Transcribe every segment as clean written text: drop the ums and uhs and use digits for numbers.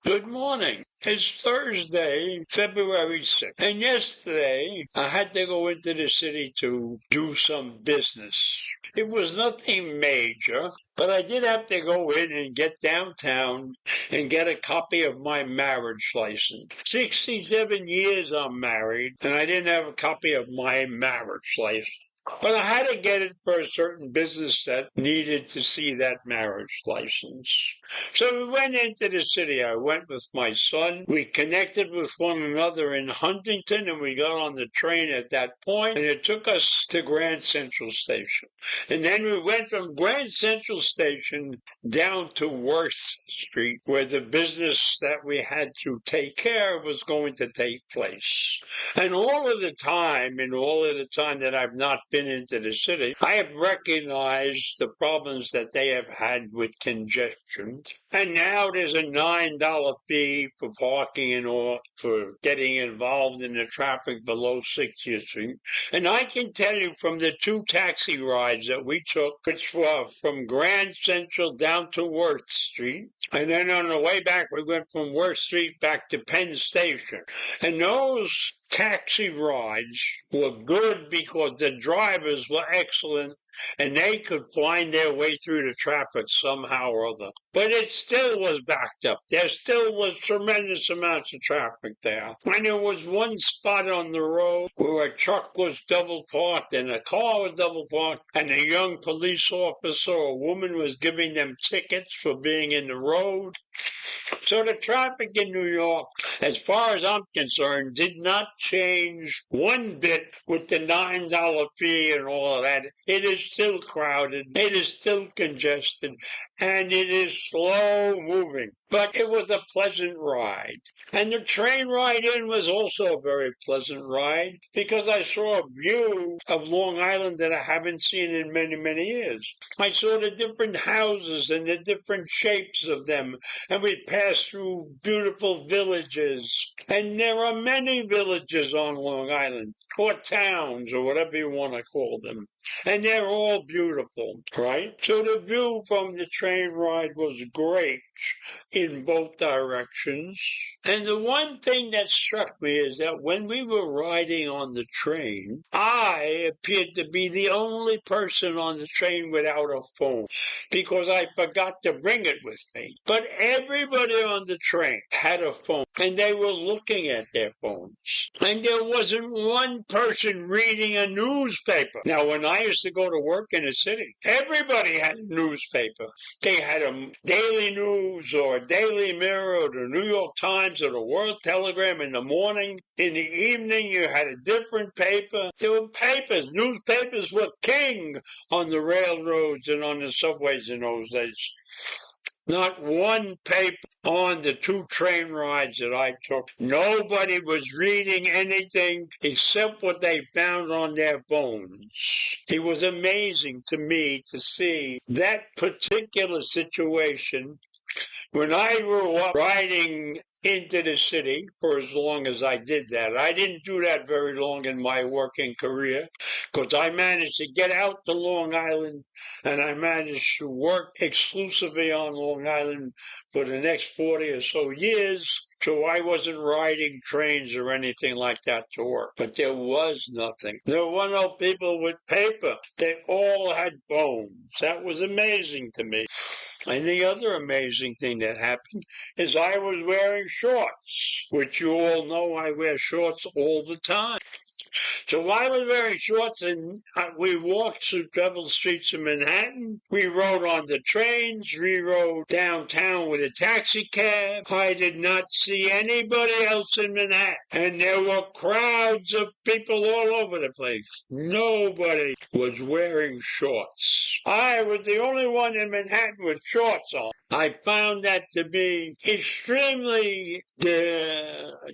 Good morning. It's Thursday, February 6th. And yesterday, I had to go into the city to do some business. It was nothing major, but I did have to go in and get downtown and get a copy of my marriage license. 67 years I'm married, and I didn't have a copy of my marriage license. But I had to get it for a certain business that needed to see that marriage license. So we went into the city. I went with my son. We connected with one another in Huntington, and we got on the train at that point, and it took us to Grand Central Station. And then we went from Grand Central Station down to Worth Street, where the business that we had to take care of was going to take place. And all of the time that I've not been into the city, I have recognized the problems that they have had with congestion. And now there's a $9 fee for parking and all for getting involved in the traffic below 60th Street. And I can tell you from the 2 taxi rides that we took, which were from Grand Central down to Worth Street, and then on the way back, we went from Worth Street back to Penn Station. And those taxi rides were good because the drivers were excellent and they could find their way through the traffic somehow or other. But it still was backed up. There still was tremendous amounts of traffic there. And there was one spot on the road where a truck was double parked and a car was double parked, and a young police officer or woman was giving them tickets for being in the road. So the traffic in New York, as far as I'm concerned, did not change one bit with the $9 fee and all of that. It is still crowded, it is still congested, and it is slow moving. But it was a pleasant ride. And the train ride in was also a very pleasant ride because I saw a view of Long Island that I haven't seen in many, many years. I saw the different houses and the different shapes of them, and we passed through beautiful villages. And there are many villages on Long Island, or towns, or whatever you want to call them. And they're all beautiful, right? So the view from the train ride was great in both directions. And the one thing that struck me is that when we were riding on the train, I appeared to be the only person on the train without a phone because I forgot to bring it with me. But everybody on the train had a phone and they were looking at their phones. And there wasn't one person reading a newspaper. Now, when I used to go to work in the city, everybody had a newspaper. They had a Daily News or a Daily Mirror or the New York Times or the World Telegram in the morning. In the evening, you had a different paper. There were papers. Newspapers were king on the railroads and on the subways in those days. Not one paper on the 2 train rides that I took. Nobody was reading anything except what they found on their phones. It was amazing to me to see that particular situation. When I grew up riding into the city for as long as I did that. I didn't do that very long in my working career because I managed to get out to Long Island and I managed to work exclusively on Long Island for the next 40 or so years. So I wasn't riding trains or anything like that to work. But there was nothing. There were no people with paper. They all had phones. That was amazing to me. And the other amazing thing that happened is I was wearing shorts, which you all know I wear shorts all the time. So I was wearing shorts, and we walked through double streets of Manhattan. We rode on the trains. We rode downtown with a taxi cab. I did not see anybody else in Manhattan. And there were crowds of people all over the place. Nobody was wearing shorts. I was the only one in Manhattan with shorts on. I found that to be extremely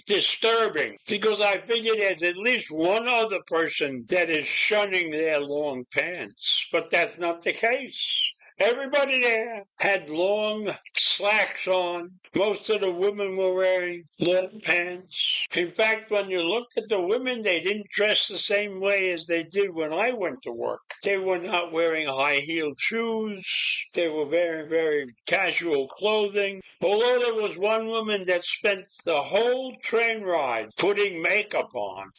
disturbing because I figured there's at least one other person that is shunning their long pants, but that's not the case. Everybody there had long slacks on. Most of the women were wearing long pants. In fact, when you looked at the women, they didn't dress the same way as they did when I went to work. They were not wearing high-heeled shoes. They were wearing very casual clothing. Although there was one woman that spent the whole train ride putting makeup on.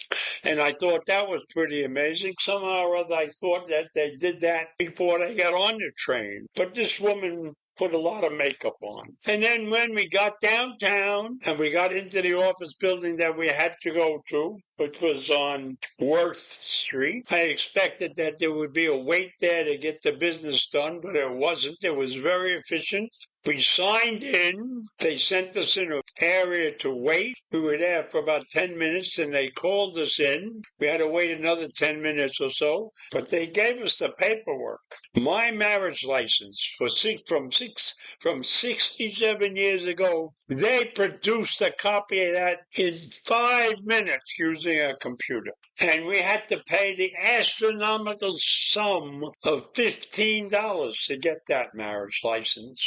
And I thought that was pretty amazing. Somehow or other, I thought that they did that before they got on the train. But this woman put a lot of makeup on. And then when we got downtown and we got into the office building that we had to go to, which was on Worth Street, I expected that there would be a wait there to get the business done, but it wasn't. It was very efficient. We signed in. They sent us in an area to wait. We were there for about 10 minutes, and they called us in. We had to wait another 10 minutes or so, but they gave us the paperwork. My marriage license from 67 years ago, they produced a copy of that in 5 minutes using a computer. And we had to pay the astronomical sum of $15 to get that marriage license.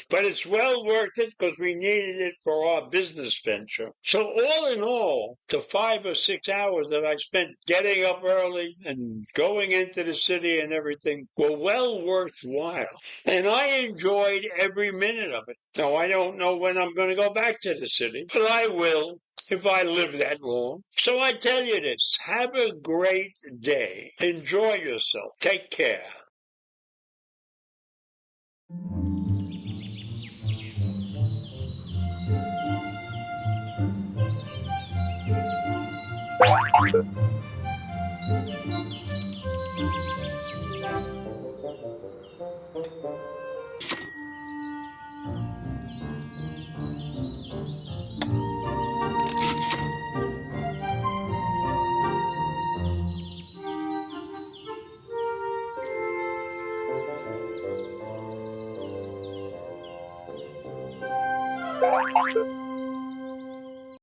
But it's well worth it because we needed it for our business venture. So all in all, the 5 or 6 hours that I spent getting up early and going into the city and everything were well worthwhile. And I enjoyed every minute of it. Now, I don't know when I'm going to go back to the city, but I will if I live that long. So I tell you this, have a great day. Enjoy yourself. Take care.